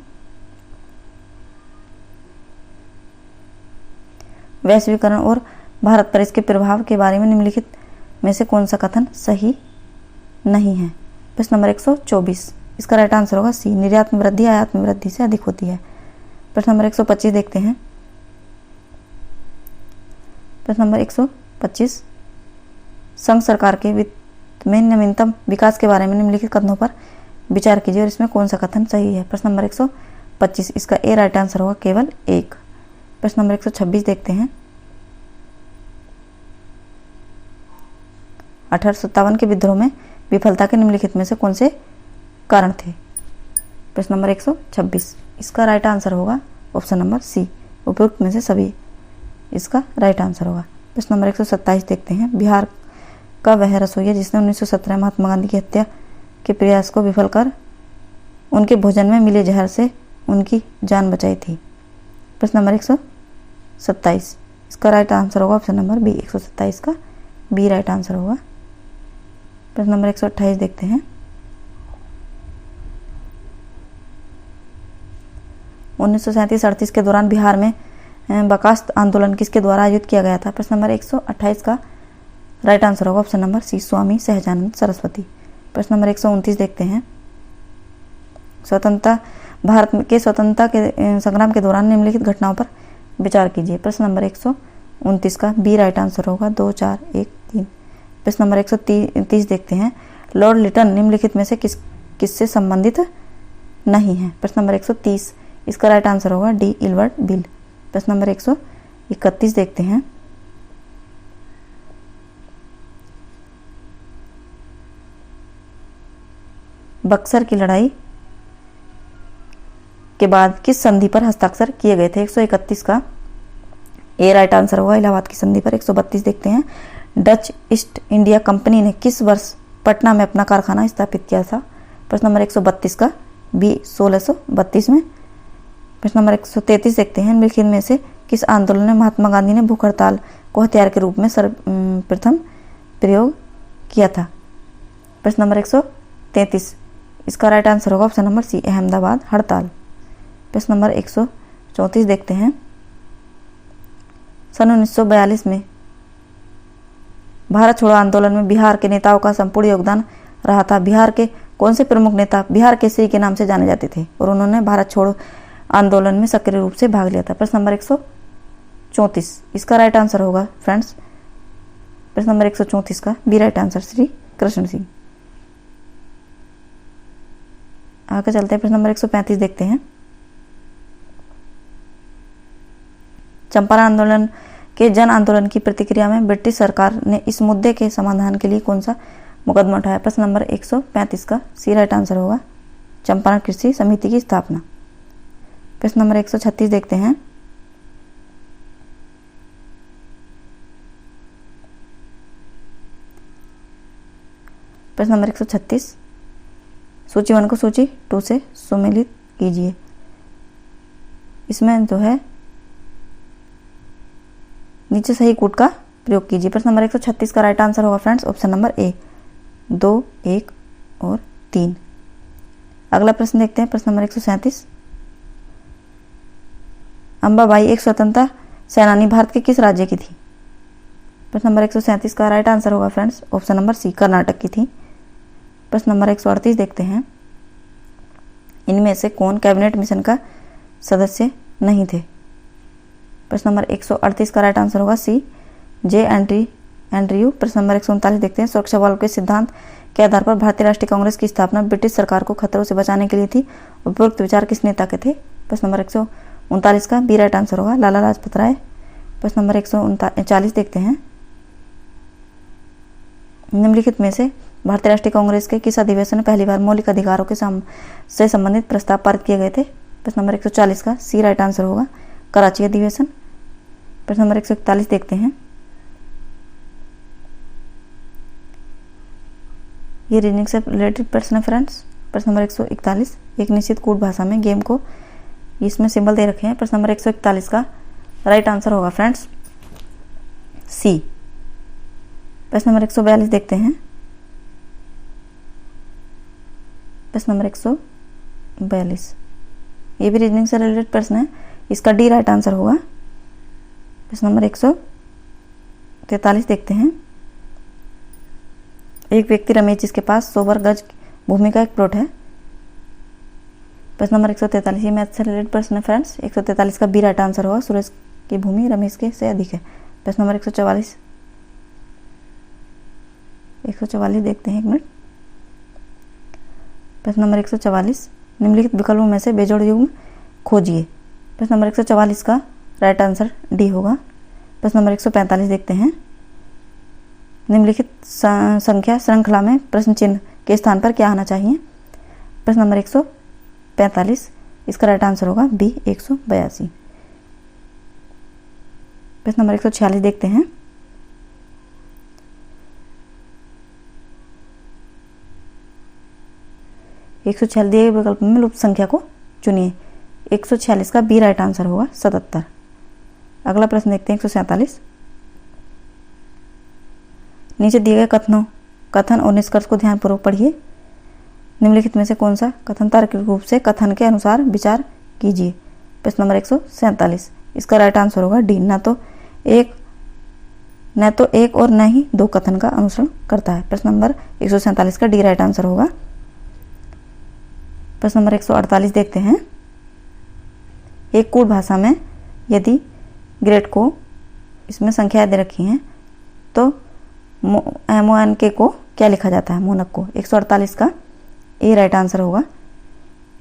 वैश्वीकरण और भारत पर इसके प्रभाव के बारे में निम्नलिखित में से कौन सा कथन सही नहीं है? प्रश्न नंबर 124, इसका राइट आंसर होगा सी, निर्यात में वृद्धि आयात में वृद्धि से अधिक होती है। प्रश्न नंबर 125 देखते हैं, प्रश्न नंबर 125, संघ सरकार के वित्त में नवीनतम विकास के बारे में निम्नलिखित कथनों पर विचार कीजिए और इसमें कौन सा कथन सही है? प्रश्न नंबर 125, इसका ए राइट आंसर होगा केवल एक। प्रश्न नंबर 126 देखते हैं, 1857 के विद्रोह में विफलता के निम्नलिखित में से कौन से कारण थे? प्रश्न नंबर 126, इसका राइट आंसर होगा ऑप्शन नंबर सी, उपयुक्त में से सभी इसका राइट आंसर होगा। प्रश्न नंबर 127 देखते हैं, बिहार का वह रसोइया जिसने 1917 महात्मा गांधी की हत्या के प्रयास को विफल कर उनके भोजन में मिले जहर से उनकी जान बचाई थी। प्रश्न नंबर 127, इसका राइट आंसर होगा ऑप्शन नंबर बी, 127 का बी राइट आंसर होगा। प्रश्न नंबर 128 देखते हैं, 1937-38 के दौरान बिहार में बर्खास्त आंदोलन किसके द्वारा आयोजित किया गया था? प्रश्न नंबर 128 का राइट आंसर होगा ऑप्शन नंबर सी, स्वामी सहजानंद सरस्वती। प्रश्न नंबर 129 देखते हैं, भारत के स्वतंत्रता के संग्राम के दौरान निम्नलिखित घटनाओं पर विचार कीजिए। प्रश्न नंबर 129 का बी राइट आंसर होगा, 2, 4, 1, 3। प्रश्न नंबर 130 देखते हैं, लॉर्ड लिटन निम्नलिखित में से किससे संबंधित नहीं है? प्रश्न नंबर 130, इसका राइट आंसर होगा डी, इल्बर्ट बिल। प्रश्न नंबर 131 देखते हैं, बक्सर की लड़ाई के बाद किस संधि पर हस्ताक्षर किए गए थे? 131 का ए राइट आंसर होगा, इलाहाबाद की संधि पर। 132 देखते हैं, डच ईस्ट इंडिया कंपनी ने किस वर्ष पटना में अपना कारखाना स्थापित किया था? प्रश्न नंबर 132 का बी, 1632 में। प्रश्न नंबर 133 देखते हैं, निम्नलिखित में से किस आंदोलन में महात्मा गांधी ने भूख हड़ताल को हथियार के रूप में सर्वप्रथम प्रयोग किया था? प्रश्न नंबर 133, इसका राइट आंसर होगा ऑप्शन नंबर सी, अहमदाबाद हड़ताल। प्रश्न नंबर 134 देखते हैं, सन 1942 में भारत छोड़ो आंदोलन में बिहार के नेताओं का संपूर्ण योगदान रहा था। बिहार के कौन से प्रमुख नेता बिहार केसरी के नाम से जाने जाते थे और उन्होंने भारत छोड़ो आंदोलन में सक्रिय रूप से भाग लिया था? प्रश्न नंबर 134, इसका राइट आंसर होगा फ्रेंड्स, प्रश्न नंबर 134 का B right answer, Shri Krishna Singh. आगे चलते हैं, प्रश्न नंबर 135 देखते हैं, चंपारण आंदोलन के जन आंदोलन की प्रतिक्रिया में ब्रिटिश सरकार ने इस मुद्दे के समाधान के लिए कौन सा मुकदमा उठाया? प्रश्न नंबर 135 का सी राइट आंसर होगा, चंपारण कृषि समिति की स्थापना। प्रश्न नंबर 136 देखते हैं, प्रश्न नंबर 136, सूची 1 को सूची 2 से सुमेलित कीजिए। इसमें जो है नीचे सही कूट का प्रयोग कीजिए। प्रश्न नंबर 136 का राइट आंसर होगा फ्रेंड्स ऑप्शन नंबर ए, 2, 1 और 3। अगला प्रश्न देखते हैं, प्रश्न नंबर 137, अंबाबाई एक स्वतंत्रता सेनानी भारत के किस राज्य की थी? प्रश्न नंबर 137 का राइट आंसर होगा friends option number C, Karnataka की थी। प्रश्न नंबर 138 देखते हैं, इनमें से कौन कैबिनेट मिशन का सदस्य नहीं थे? प्रश्न नंबर 138 का राइट आंसर होगा सी, जे एंड्रयू। प्रश्न नंबर 139 देखते हैं, सुरक्षा बल के सिद्धांत के आधार पर भारतीय राष्ट्रीय कांग्रेस की स्थापना ब्रिटिश सरकार को खतरों से बचाने के लिए थी। उपयुक्त विचार किस नेता के थे? प्रश्न नंबर 139 का बी राइट आंसर होगा, लाला लाजपत राय। प्रश्न नंबर 140 देखते हैं, निम्नलिखित में से भारतीय राष्ट्रीय कांग्रेस के किस अधिवेशन में पहली बार मौलिक अधिकारों के से संबंधित प्रस्ताव पारित किए गए थे? प्रश्न नंबर 140 का सी राइट आंसर होगा, कराची अधिवेशन। प्रश्न नंबर 141 देखते हैं, ये रीजनिंग से रिलेटेड प्रश्न है फ्रेंड्स। प्रश्न नंबर 141, एक निश्चित कूट भाषा में गेम को इसमें सिंबल दे रखे हैं। प्रश्न नंबर 141 का राइट आंसर होगा फ्रेंड्स सी। प्रश्न नंबर 142 देखते हैं। प्रश्न नंबर 142 ये भी रीजनिंग से रिलेटेड प्रश्न है, इसका डी राइट आंसर होगा। प्रश्न नंबर 143 देखते हैं। एक व्यक्ति रमेश जिसके पास 100 वर्ग गज भूमि का एक प्लॉट है। प्रश्न नंबर 143 ये मैथ से रिलेटेड प्रश्न है फ्रेंड्स। 143 का बी राइट आंसर होगा। सुरेश की भूमि रमेश के से अधिक है। प्रश्न नंबर 144 देखते हैं, एक मिनट। प्रश्न नंबर 144 निम्नलिखित विकल्पों में से बेजोड़ युग्म खोजिए। प्रश्न नंबर 144 का राइट आंसर डी होगा। प्रश्न नंबर 145 देखते हैं। निम्नलिखित संख्या श्रृंखला में प्रश्न चिन्ह के स्थान पर क्या आना चाहिए। प्रश्न नंबर 145 इसका राइट आंसर होगा बी 182। प्रश्न नंबर 146 देखते हैं। एक 146 दिए गए विकल्प में लुप्त संख्या को चुनिए। 146 का बी राइट आंसर होगा 77। अगला प्रश्न देखते हैं 147। नीचे दिए गए कथन और निष्कर्ष को ध्यानपूर्वक पढ़िए। निम्नलिखित में से कौन सा कथन तार्किक रूप से कथन के अनुसार विचार कीजिए। प्रश्न नंबर 147 इसका राइट आंसर होगा डी। न तो एक और न ही दो कथन का अनुसरण करता है। प्रश्न नंबर 147 का डी राइट आंसर होगा। प्रश्न नंबर 148 देखते हैं। एक कूट भाषा में यदि ग्रेड को इसमें संख्या दे रखी हैं तो MONK को क्या लिखा जाता है, मोनक को। 148 का ए राइट आंसर होगा।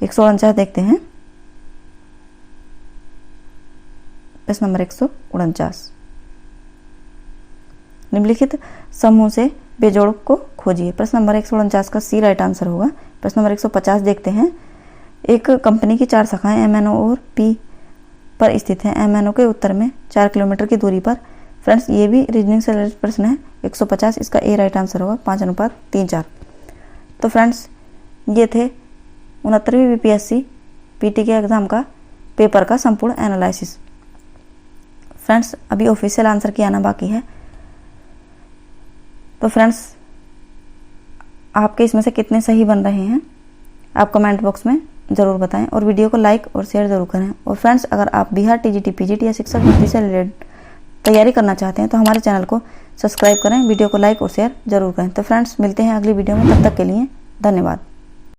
149 देखते हैं। प्रश्न नंबर 149 निम्नलिखित समूह से बेजोड़ को खोजिए। प्रश्न नंबर 149 का सी राइट आंसर होगा। प्रश्न नंबर 150 देखते हैं। एक कंपनी की 4 शाखाएं MNO और P पर स्थित हैं। MNO के उत्तर में 4 किलोमीटर की दूरी पर। फ्रेंड्स ये भी रीजनिंग से रिलेटेड प्रश्न है। 150 इसका ए राइट आंसर होगा 5:3:4। तो फ्रेंड्स ये थे 69वीं BPSC PT के एग्ज़ाम का पेपर का संपूर्ण एनालिसिस। फ्रेंड्स अभी ऑफिशियल आंसर की आना बाकी है। तो फ्रेंड्स आपके इसमें से कितने सही बन रहे हैं आप कमेंट बॉक्स में ज़रूर बताएं और वीडियो को लाइक और शेयर ज़रूर करें। और फ्रेंड्स अगर आप बिहार TGT PGT या शिक्षक भर्ती से रिलेटेड तैयारी करना चाहते हैं तो हमारे चैनल को सब्सक्राइब करें, वीडियो को लाइक और शेयर ज़रूर करें। तो फ्रेंड्स मिलते हैं अगली वीडियो में, तब तक के लिए धन्यवाद।